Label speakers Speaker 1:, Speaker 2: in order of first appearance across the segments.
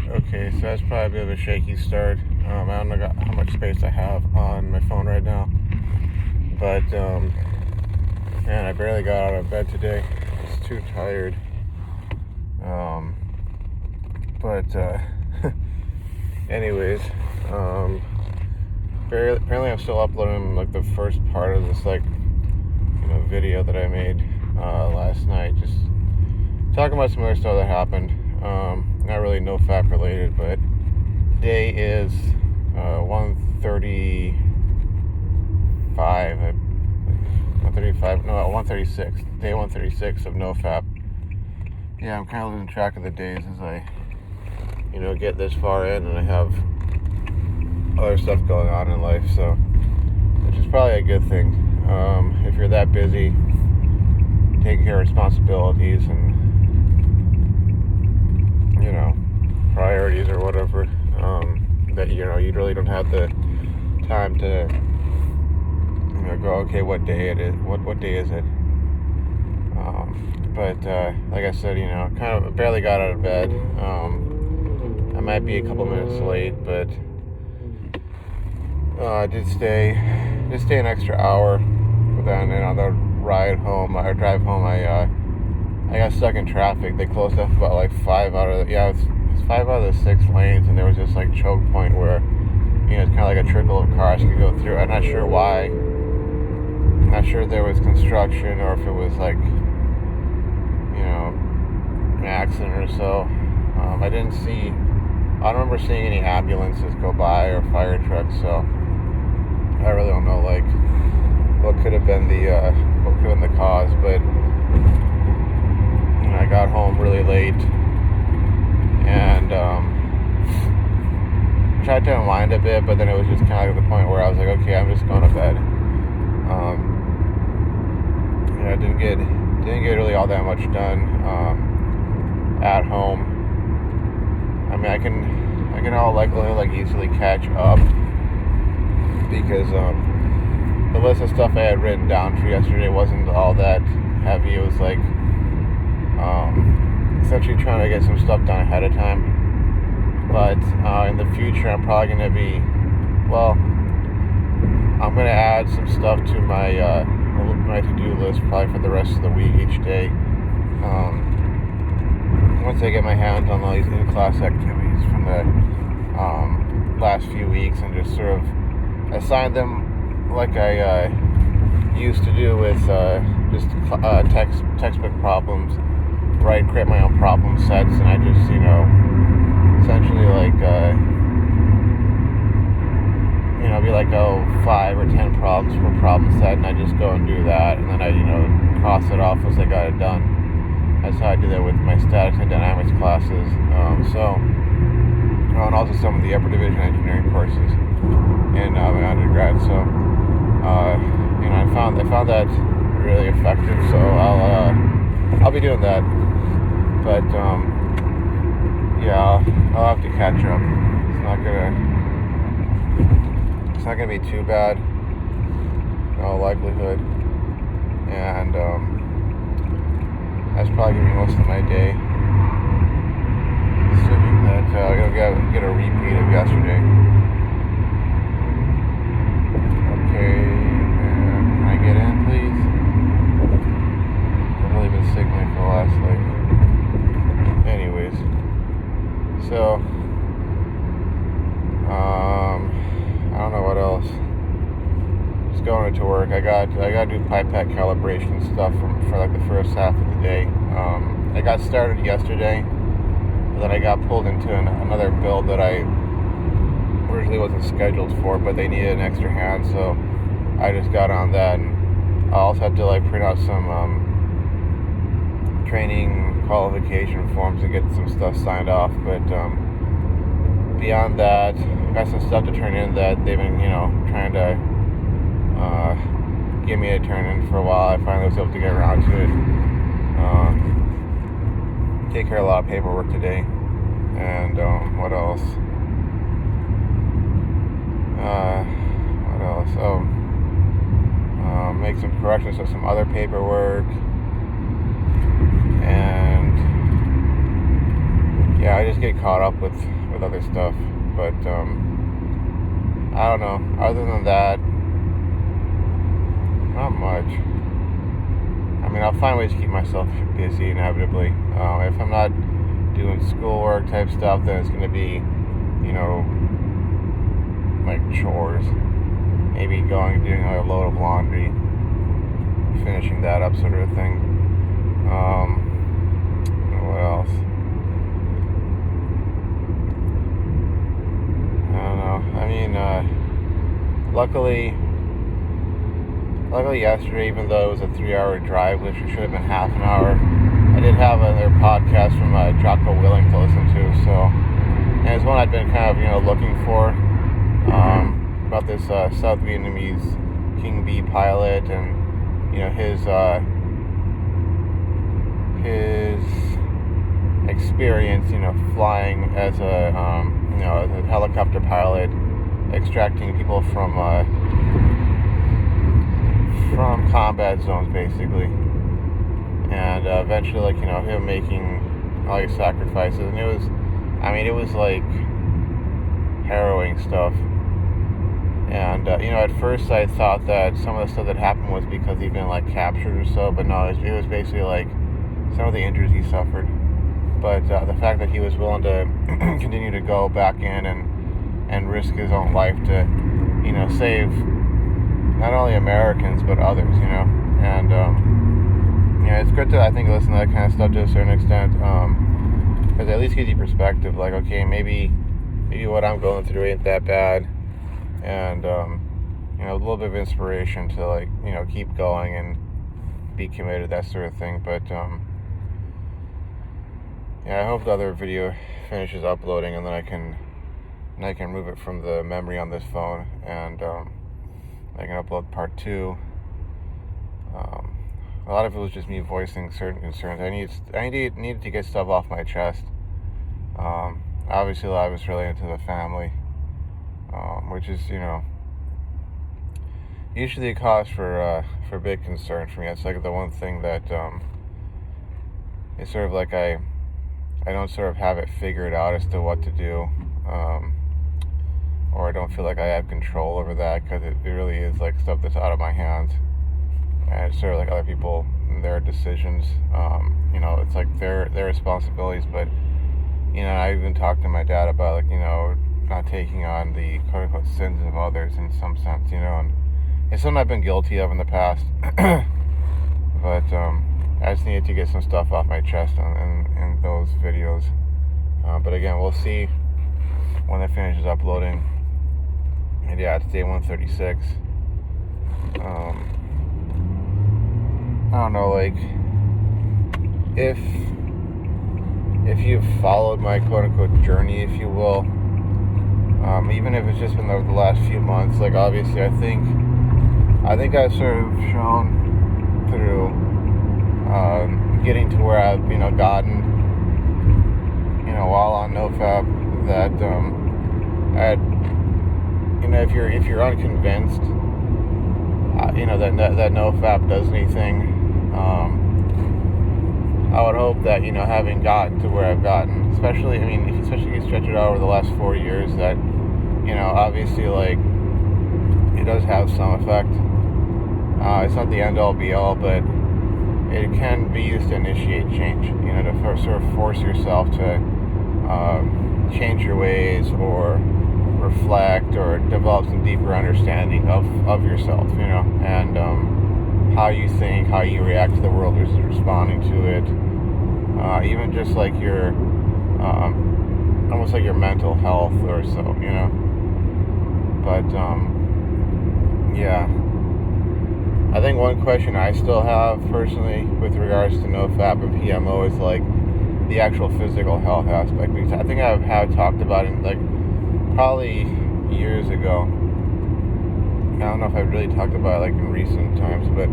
Speaker 1: Okay, so that's probably a bit of a shaky start. I don't know how much space I have on my phone right now, but man, I barely got out of bed today. I was too tired. But anyways, apparently I'm still uploading like the first part of this video that I made last night, just talking about some other stuff that happened. Not really Nofap related, but day is 136. Day 136 of Nofap. Yeah, I'm kind of losing track of the days as I, get this far in, and I have other stuff going on in life, so which is probably a good thing. If you're that busy taking care of responsibilities and priorities or whatever, that you really don't have the time to go, okay, what day it is, what day is it? But like I said, kind of barely got out of bed. I might be a couple minutes late, but I did stay an extra hour. But then on the drive home, I got stuck in traffic. They closed off about like 5 out of it's 5 out of the 6 lanes, and there was this like choke point where it's kind of like a trickle of cars could go through. I'm not sure why. I'm not sure if there was construction or if it was like an accident or so. I don't remember seeing any ambulances go by or fire trucks, so I really don't know what could have been the cause. But I got home really late and tried to unwind a bit, but then it was just kind of the point where I was like, okay, I'm just going to bed. I didn't get really all that much done at home. I mean, I can all likelihood easily catch up because the list of stuff I had written down for yesterday wasn't all that heavy. It was essentially trying to get some stuff done ahead of time. But in the future, I'm probably going to be, I'm going to add some stuff to my to-do list probably for the rest of the week each day. Once I get my hands on all these in-class activities from the last few weeks and just sort of assign them like I used to do with just textbook problems, create my own problem sets, and I just, essentially be like, 5 or 10 problems per problem set, and I just go and do that, and then I, cross it off as I got it done. That's how I do that with my statics and dynamics classes. And also some of the upper division engineering courses in my undergrad. So, I found that really effective. So I'll be doing that. But I'll have to catch up. It's not gonna be too bad, in all likelihood, and that's probably gonna be most of my day. Assuming that I'm gonna get a repeat of yesterday. Okay, can I get in, please? I've really been signaling for the last anyways. So I don't know what else. Just going to work. I got to do pipette calibration stuff for the first half of the day. I got started yesterday, but then I got pulled into another build that I originally wasn't scheduled for, but they needed an extra hand, so I just got on that. And I also had to print out some training qualification forms and get some stuff signed off. But beyond that, got some stuff to turn in that they've been, trying to give me a turn in for a while. I finally was able to get around to it. Take care of a lot of paperwork today. And what else? Make some corrections to some other paperwork. And yeah, I just get caught up with other stuff. But I don't know. Other than that, not much. I mean, I'll find ways to keep myself busy inevitably. If I'm not doing schoolwork type stuff, then it's going to be, like chores. Maybe doing a load of laundry, finishing that up, sort of a thing. What else? I don't know. I mean, luckily yesterday, even though it was a 3-hour drive, which should have been half an hour, I did have another podcast from Jocko Willing to listen to. So, and it's one I'd been kind of looking for, about this South Vietnamese King Bee pilot, and his experience, flying as a as a helicopter pilot, extracting people from combat zones, basically, and eventually, him making all these sacrifices, and it was like harrowing stuff. And at first I thought that some of the stuff that happened was because he'd been like captured or so, but no, it was basically like some of the injuries he suffered. But the fact that he was willing to continue to go back in and risk his own life to save not only Americans but others, and it's good to, I think, listen to that kind of stuff to a certain extent, because it at least gives you perspective. Like, okay, maybe what I'm going through ain't that bad. And a little bit of inspiration to keep going and be committed, that sort of thing. But I hope the other video finishes uploading, and then I can remove it from the memory on this phone, and I can upload part 2. A lot of it was just me voicing certain concerns. I needed to get stuff off my chest. Obviously, a lot of it's related to the family. Which is, usually a cause for big concern for me. It's like the one thing that it's sort of like I don't sort of have it figured out as to what to do, or I don't feel like I have control over that, because it really is like stuff that's out of my hands, and it's sort of like other people and their decisions. It's like their responsibilities, but I even talked to my dad about not taking on the quote-unquote sins of others in some sense, and it's something I've been guilty of in the past. But I just needed to get some stuff off my chest in those videos. But again, we'll see when it finishes uploading. And yeah, it's day 136. I don't know, like, if you've followed my quote-unquote journey, if you will, even if it's just been the last few months, like, obviously I think I've sort of shown through getting to where I've gotten while on Nofap, that if you're unconvinced that Nofap does anything, I would hope that having gotten to where I've gotten, especially if you stretch it out over the last 4 years, that obviously, like, it does have some effect. It's not the end all be all, but it can be used to initiate change, to sort of force yourself to change your ways, or reflect, or develop some deeper understanding of yourself, and how you think, how you react to the world versus responding to it, even just like your almost like your mental health or so, but yeah, I think one question I still have personally with regards to NoFap and PMO is like the actual physical health aspect, because I think I have talked about it like probably years ago. I don't know if I've really talked about it like in recent times, but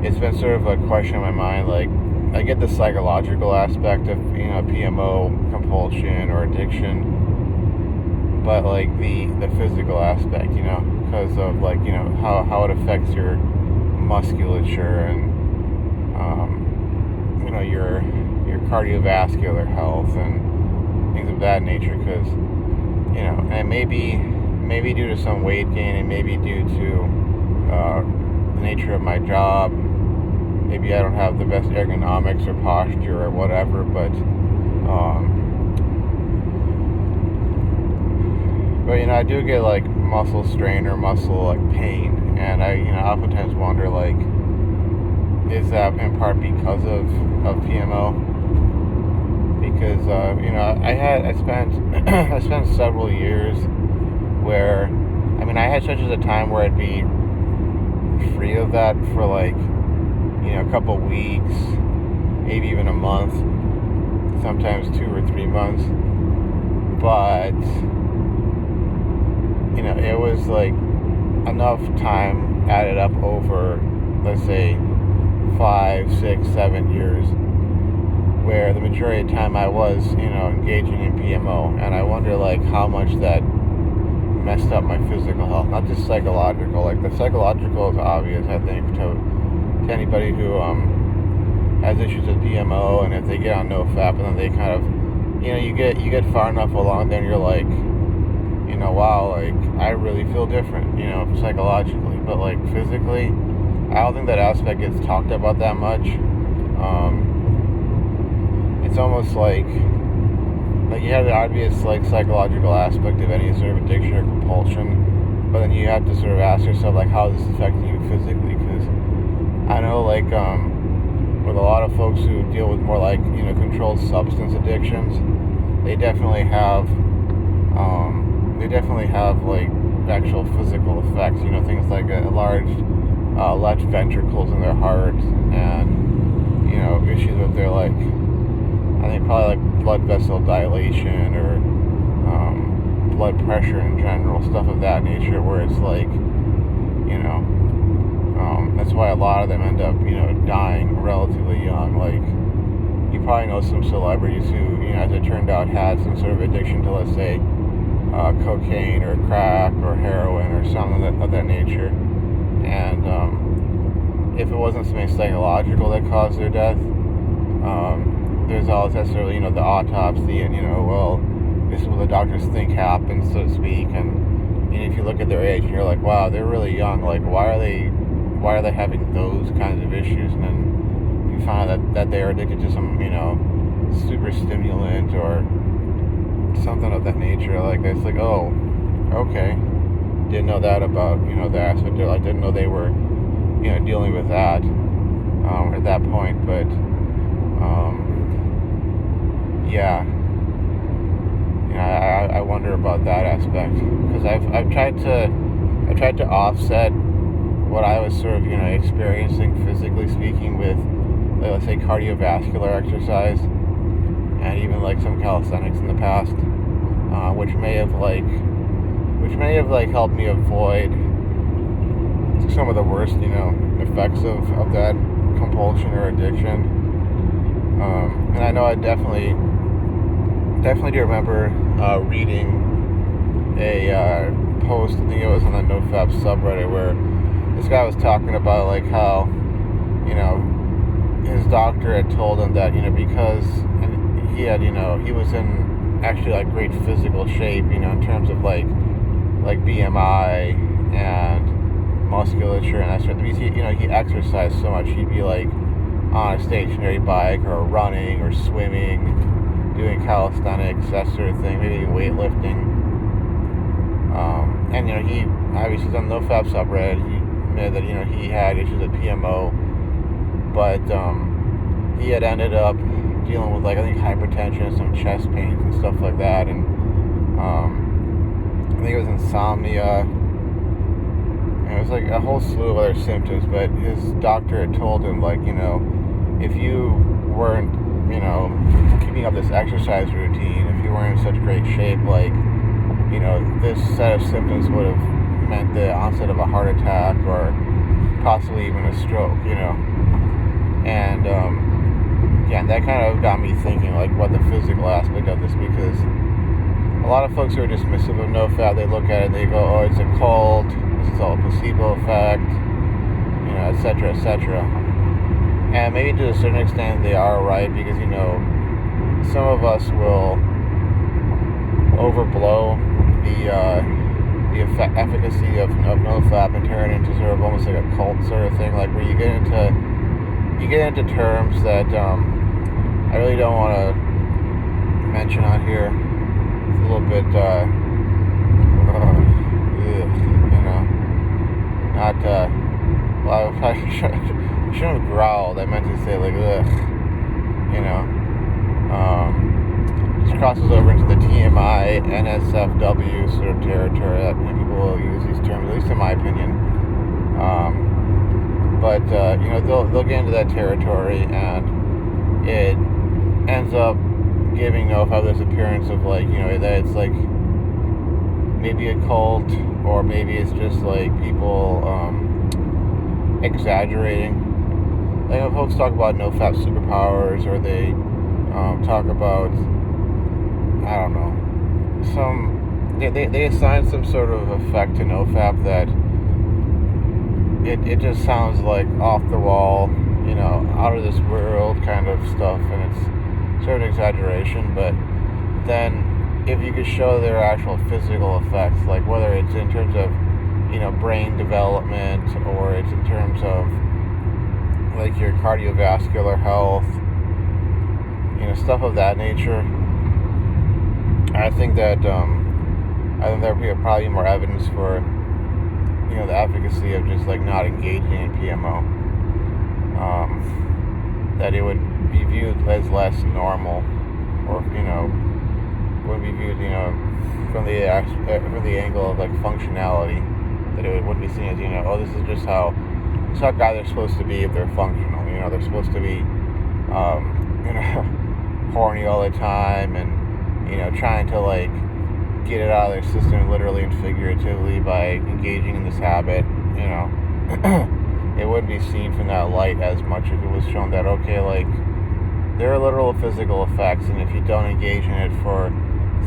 Speaker 1: it's been sort of a question in my mind. Like, I get the psychological aspect of PMO, compulsion or addiction, but like the physical aspect, because of like how it affects your musculature and your cardiovascular health, and of that nature, because, and maybe due to some weight gain, and maybe due to the nature of my job. Maybe I don't have the best ergonomics or posture or whatever, but I do get like muscle strain or muscle like pain, and I oftentimes wonder, like, is that in part because of PMO? Because I spent several years where I had stretches of time where I'd be free of that for like a couple weeks, maybe even a month, sometimes 2 or 3 months. But it was like enough time added up over, let's say, 5, 6, 7 years, where the majority of the time I was engaging in PMO, and I wonder like how much that messed up my physical health, not just psychological. Like the psychological is obvious, I think, to anybody who has issues with PMO, and if they get on Nofap, and then they kind of, you get far enough along, then you're like, wow, like I really feel different, psychologically, but like physically, I don't think that aspect gets talked about that much. It's almost like you have the obvious like psychological aspect of any sort of addiction or compulsion, but then you have to sort of ask yourself, like, how is this affecting you physically? Because I know, like, with a lot of folks who deal with more like controlled substance addictions, they definitely have like actual physical effects. Things like a large left ventricles in their heart, and issues with their, like, I think probably like blood vessel dilation or blood pressure in general, stuff of that nature, where it's like, that's why a lot of them end up, dying relatively young. Like, you probably know some celebrities who, as it turned out, had some sort of addiction to, let's say, cocaine or crack or heroin or something of that nature. And if it wasn't something psychological that caused their death, there's always necessarily, the autopsy and, well, this is what the doctors think happened, so to speak. And if you look at their age and you're like, wow, they're really young, like, why are they having those kinds of issues? And then you find out that they are addicted to some, super stimulant or something of that nature. Like, it's like, oh, okay, didn't know that about, the aspect of, I didn't know they were, dealing with that at that point. But I wonder about that aspect, because I've tried to offset what I was sort of experiencing physically speaking with, let's say, cardiovascular exercise and even like some calisthenics in the past, which may have helped me avoid some of the worst effects of that compulsion or addiction. And I know I definitely do remember reading a post, I think it was on the Nofap subreddit, where this guy was talking about like how his doctor had told him that because he had he was in actually like great physical shape in terms of like BMI and musculature and that sort of thing. He exercised so much, he'd be like on a stationary bike or running or swimming, doing calisthenics, that sort of thing, maybe weightlifting. And he obviously was on the Nofap subreddit. He admitted that he had issues with PMO, but he had ended up dealing with, like, I think hypertension and some chest pains and stuff like that, and I think it was insomnia. And it was like a whole slew of other symptoms, but his doctor had told him, like, if you weren't, keeping up this exercise routine, if you weren't in such great shape, like, this set of symptoms would have meant the onset of a heart attack or possibly even a stroke, And, and that kind of got me thinking, like, what the physical aspect of this, because a lot of folks who are dismissive of Nofap, they look at it and they go, oh, it's a cult, this is all a placebo effect, et cetera, et cetera. And maybe to a certain extent they are right, because, some of us will overblow the efficacy of Nofap and turn it into sort of almost like a cult sort of thing, like where you get into terms that I really don't want to mention on here. It's a little bit not well, I shouldn't have growled. I meant to say like just crosses over into the TMI, NSFW sort of territory that people will use these terms, at least in my opinion. But they'll get into that territory, and it ends up giving Nofap this appearance of like, that it's like maybe a cult, or maybe it's just like people exaggerating. Like when folks talk about Nofap superpowers, or they talk about, I don't know, they assign some sort of effect to Nofap that it just sounds like off the wall, out of this world kind of stuff, and it's sort of exaggeration. But then if you could show their actual physical effects, like whether it's in terms of brain development, or it's in terms of like your cardiovascular health, stuff of that nature, I think that there would be probably more evidence for the efficacy of just like not engaging in PMO. That it would be viewed as less normal, or would be viewed from the angle of like functionality. That it wouldn't be seen as this is just how guys are supposed to be if they're functional. They're supposed to be horny all the time, and trying to like get it out of their system literally and figuratively by engaging in this habit. It wouldn't be seen from that light as much as it was shown that, okay, like there are literal physical effects, and if you don't engage in it for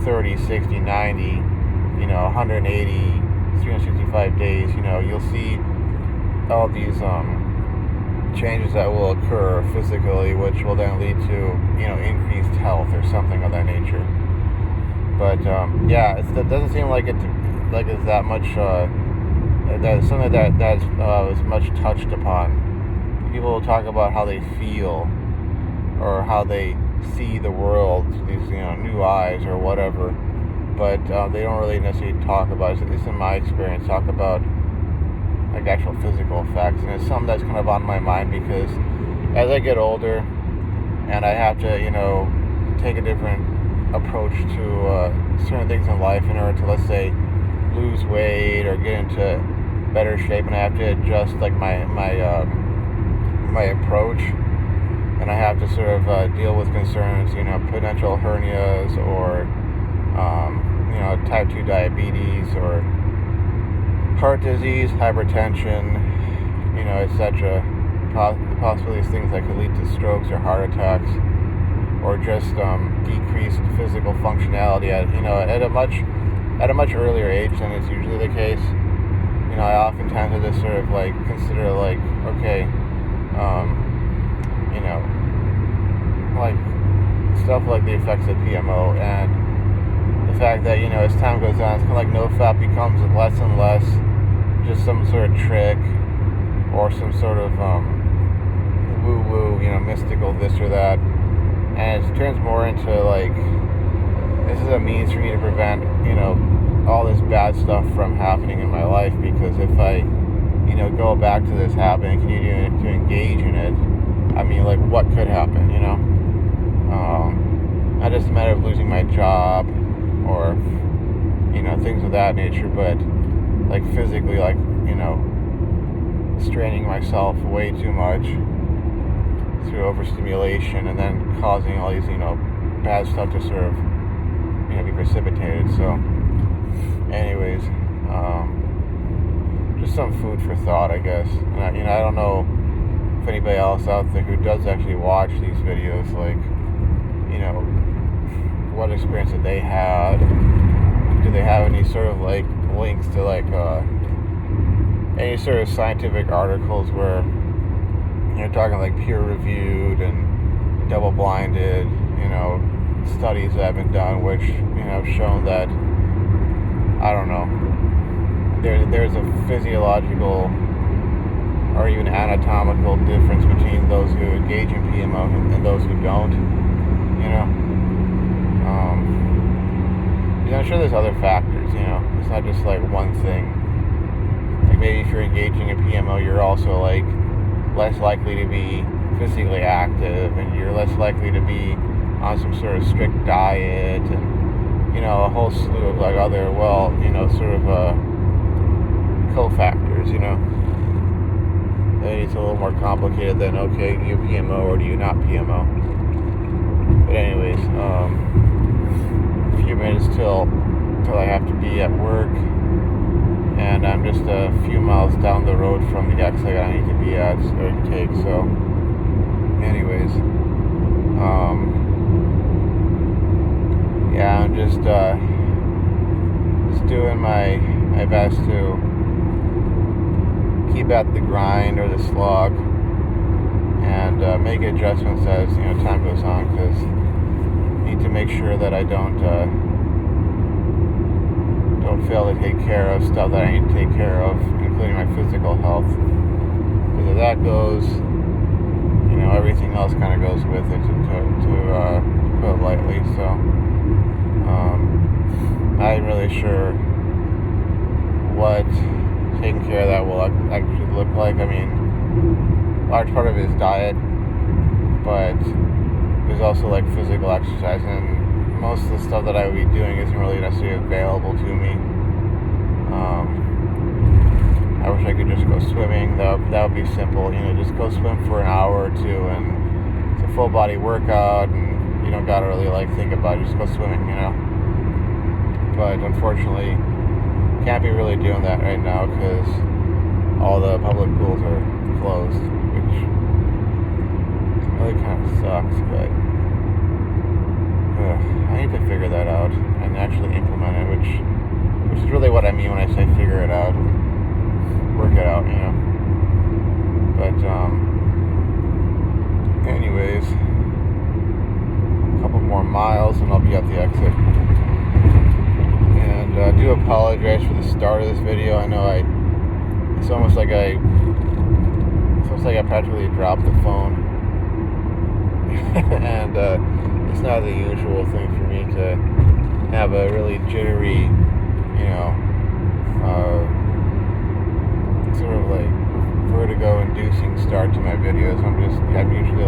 Speaker 1: 30, 60, 90, 180, 365 days, you'll see all these changes that will occur physically, which will then lead to increased health or something of that nature. But it doesn't seem like it's that much. That's something that's is much touched upon. People will talk about how they feel, or how they see the world, these new eyes or whatever. But they don't really necessarily talk about, at least in my experience, talk about like actual physical effects. And it's something that's kind of on my mind, because as I get older and I have to take a different approach to certain things in life in order to, let's say, lose weight or get into better shape, and I have to adjust like my approach, and I have to sort of deal with concerns, potential hernias, or type 2 diabetes, or heart disease, hypertension, etc. Possibly these things that could lead to strokes or heart attacks, or just decreased physical functionality at a much earlier age than is usually the case. I oftentimes have to sort of like consider like, okay, like stuff like the effects of PMO, and the fact that as time goes on, it's kind of like Nofap becomes less and less just some sort of trick, or some sort of woo-woo, mystical this or that, and it turns more into like, this is a means for me to prevent all this bad stuff from happening in my life. Because if I go back to this habit and continue to engage in it, I mean, like, what could happen? Not just a matter of losing my job, or things of that nature, but like physically, like straining myself way too much through overstimulation, and then causing all these bad stuff to sort of be precipitated. So anyways, just some food for thought, I guess. And I don't know if anybody else out there who does actually watch these videos, like what experience that they had. Do they have any sort of like links to like any sort of scientific articles where you're talking like peer reviewed and double blinded, studies that have been done, which have shown that, I don't know, there's a physiological or even anatomical difference between those who engage in PMO and those who don't. I'm sure there's other factors. It's not just like one thing. Like maybe if you're engaging in PMO, you're also like less likely to be physically active, and you're less likely to be on some sort of strict diet, and a whole slew of like other sort of cofactors. It's a little more complicated than, okay, do you PMO or do you not PMO? But anyways, a few minutes till I have to be at work, and I'm just a few miles down the road from the exit I need to be at or take. So anyways, I'm just doing my best to keep at the grind or the slog, and make adjustments as time goes on, because I need to make sure that I don't fail to take care of stuff that I need to take care of, including my physical health. Because if that goes, everything else kind of goes with it, to put it lightly. So I'm not really sure what taking care of that will actually look like. I mean, a large part of it is diet, but there's also like physical exercise, and most of the stuff that I would be doing isn't really necessarily available to me. I wish I could just go swimming. That would be simple. Just go swim for an hour or two, and it's a full body workout, and you don't gotta really think about it. Just go swimming, But unfortunately, can't be really doing that right now because all the public pools are closed, which really kind of sucks. But I need to figure that out and actually implement it, which is really what I mean when I say figure it out. Work it out, But anyways, a couple more miles and I'll be at the exit. And I do apologize for the start of this video. I know it's almost like I practically dropped the phone. And it's not the usual thing for me to have a really jittery, sort of like vertigo-inducing start to my videos. I'm usually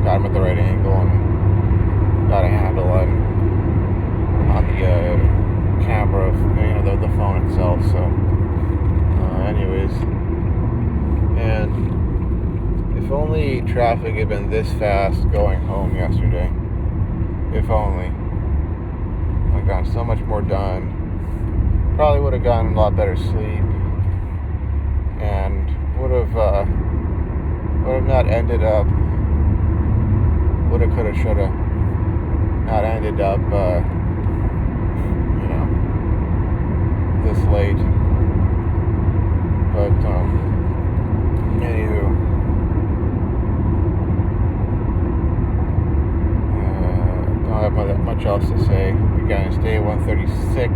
Speaker 1: got them at the right angle and got a handle on the camera, the phone itself. So, anyways, and if only traffic had been this fast going home yesterday. If only. I've gotten so much more done. Probably would have gotten a lot better sleep, and would have not ended up, woulda, coulda, shoulda, not ended up, this late. But anywho, don't have much else to say. Again, it's day 136.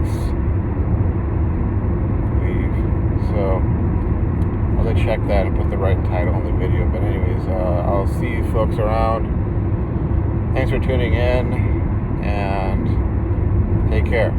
Speaker 1: So I'll check that and put the right title on the video. But anyways, I'll see you folks around. Thanks for tuning in, and take care.